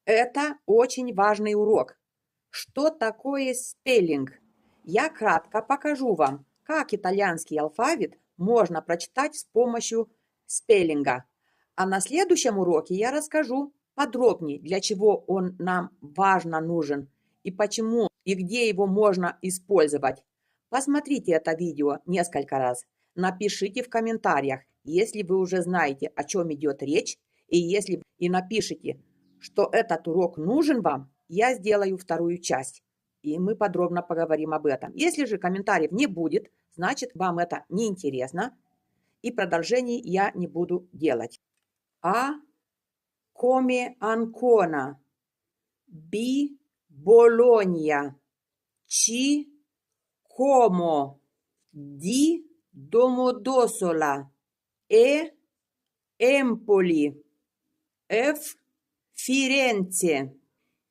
Это очень важный урок. Что такое спеллинг? Я кратко покажу вам, как итальянский алфавит можно прочитать с помощью спеллинга. А на следующем уроке я расскажу подробнее, для чего он нам важно нужен и почему и где его можно использовать. Посмотрите это видео несколько раз. Напишите в комментариях, если вы уже знаете, о чем идет речь, и напишите, что этот урок нужен вам, я сделаю вторую часть, и мы подробно поговорим об этом. Если же комментариев не будет, значит, вам это не интересно, и продолжений я не буду делать. А come Ancona, B Bologna, C Como, D Domodossola, E Empoli, F Firenze,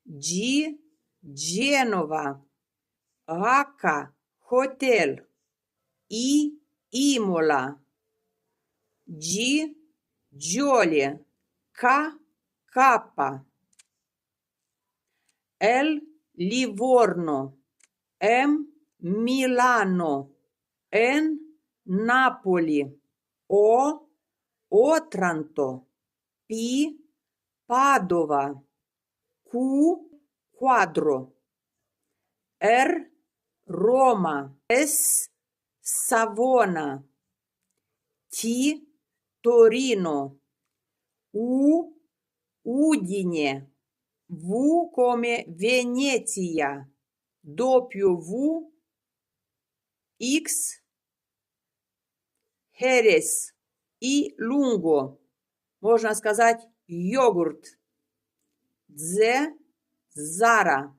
G Genova, H Hotel, I Imola, G Gioli, K Kappa, L Livorno, M Milano, N Napoli, O Otranto, P Padova, Q Quadro, R Roma, S Savona, T Torino, U Udine, V come Venezia, W X Jerez и Lungo, можно сказать йогурт, Z Zara,